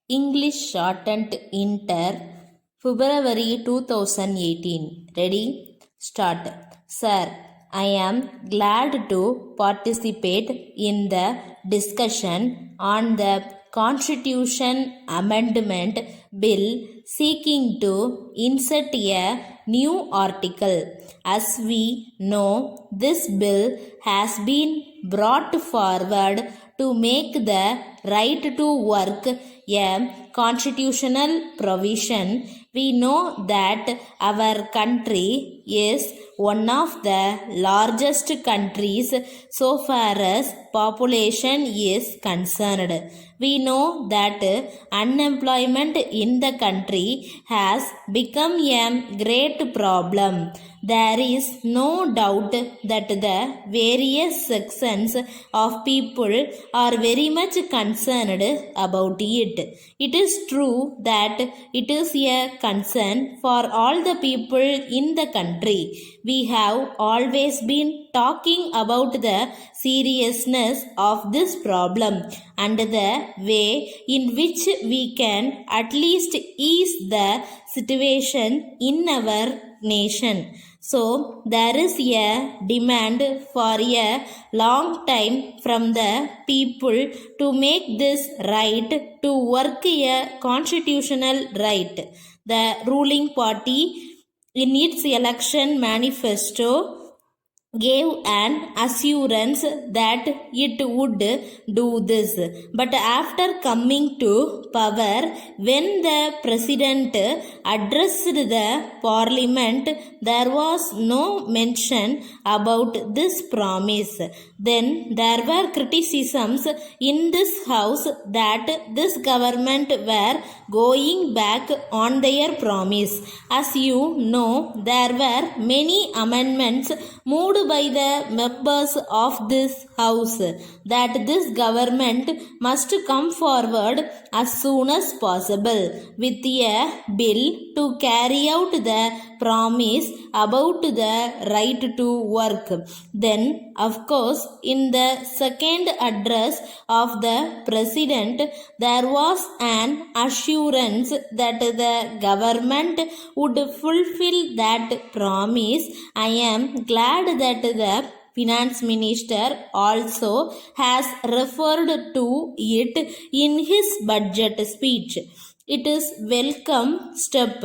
English Shorthand Inter February 2018. Ready? Start. Sir, I am glad to participate in the discussion on the Constitution Amendment Bill seeking to insert a new article. As we know, this bill has been brought forward to make the right to work a constitutional provision. We know that our country is one of the largest countries so far as population is concerned. We know that unemployment in the country has become a great problem. There is no doubt that the various sections of people are very much concerned about it. It is true that it is a concern for all the people in the country. We have always been talking about the seriousness of this problem and the way in which we can at least ease the situation in our nation. So there is a demand for a long time from the people to make this right to work a constitutional right. The ruling party in its election manifesto gave an assurance that it would do this. But after coming to power, when the president addressed the parliament, there was no mention about this promise. Then there were criticisms in this house that this government were going back on their promise. As you know, there were many amendments moved by the members of this house that this government must come forward as soon as possible with a bill to carry out the promise about the right to work. Then, of course, in the second address of the president, there was an assurance that the government would fulfill that promise. I am glad that the finance minister also has referred to it in his budget speech. It is welcome step.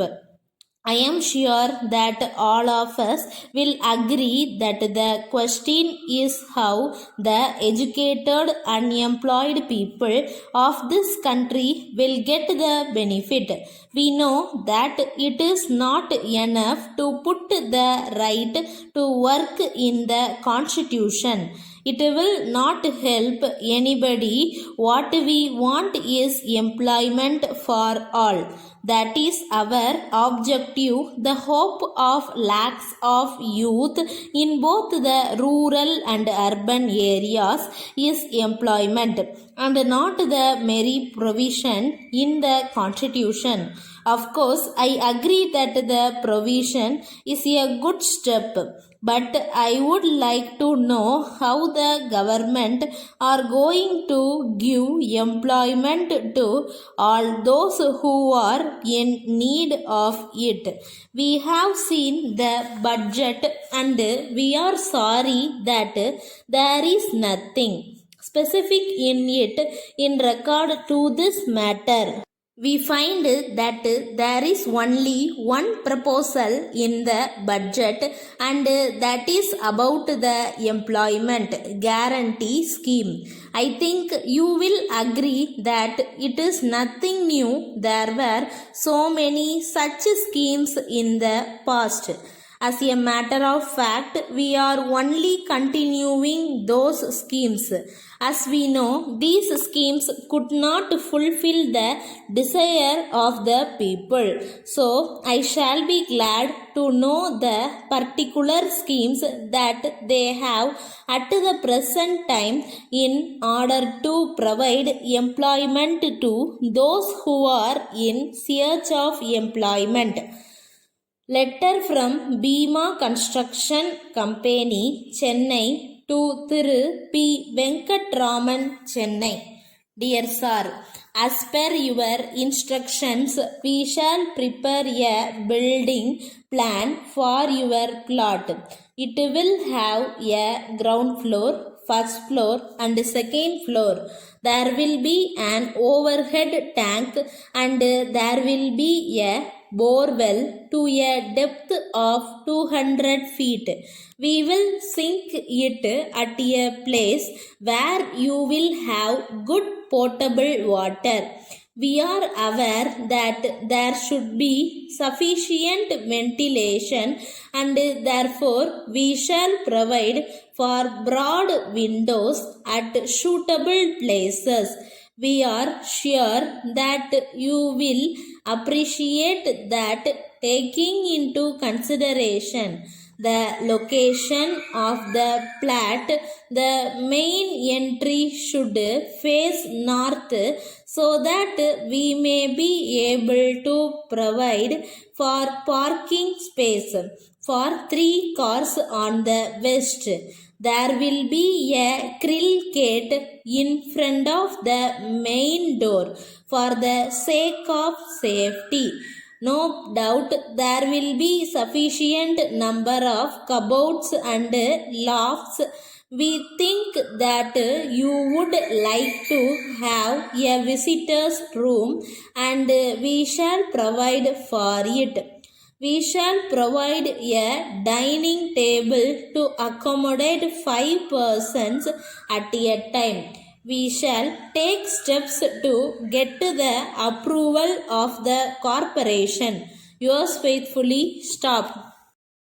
I am sure that all of us will agree that the question is how the educated unemployed people of this country will get the benefit. We know that it is not enough to put the right to work in the constitution. It will not help anybody. What we want is employment for all. That is our objective. The hope of lakhs of youth in both the rural and urban areas is employment and not the mere provision in the constitution. Of course, I agree that the provision is a good step, but I would like to know how the government are going to give employment to all those who are in need of it. We have seen the budget and we are sorry that there is nothing specific in it in regard to this matter. We find that there is only one proposal in the budget and that is about the employment guarantee scheme. I think you will agree that it is nothing new. There were so many such schemes in the past. As a matter of fact, we are only continuing those schemes. As we know, these schemes could not fulfill the desire of the people. So, I shall be glad to know the particular schemes that they have at the present time in order to provide employment to those who are in search of employment. Letter from Bima Construction Company, Chennai to Thiru P. Venkatraman, Chennai. Dear Sir, As per your instructions, we shall prepare a building plan for your plot. It will have a ground floor, first floor and second floor. There will be an overhead tank and there will be a borewell to a depth of 200 feet. We will sink it at a place where you will have good potable water. We are aware that there should be sufficient ventilation and therefore we shall provide for broad windows at suitable places. We are sure that you will appreciate that, taking into consideration the location of the plat, the main entry should face north so that we may be able to provide for parking space for 3 cars on the west. There will be a grill gate in front of the main door for the sake of safety. No doubt there will be sufficient number of cupboards and lofts. We think that you would like to have a visitor's room and we shall provide for it. We shall provide a dining table to accommodate 5 persons at a time. We shall take steps to get the approval of the corporation. Yours faithfully, Stop.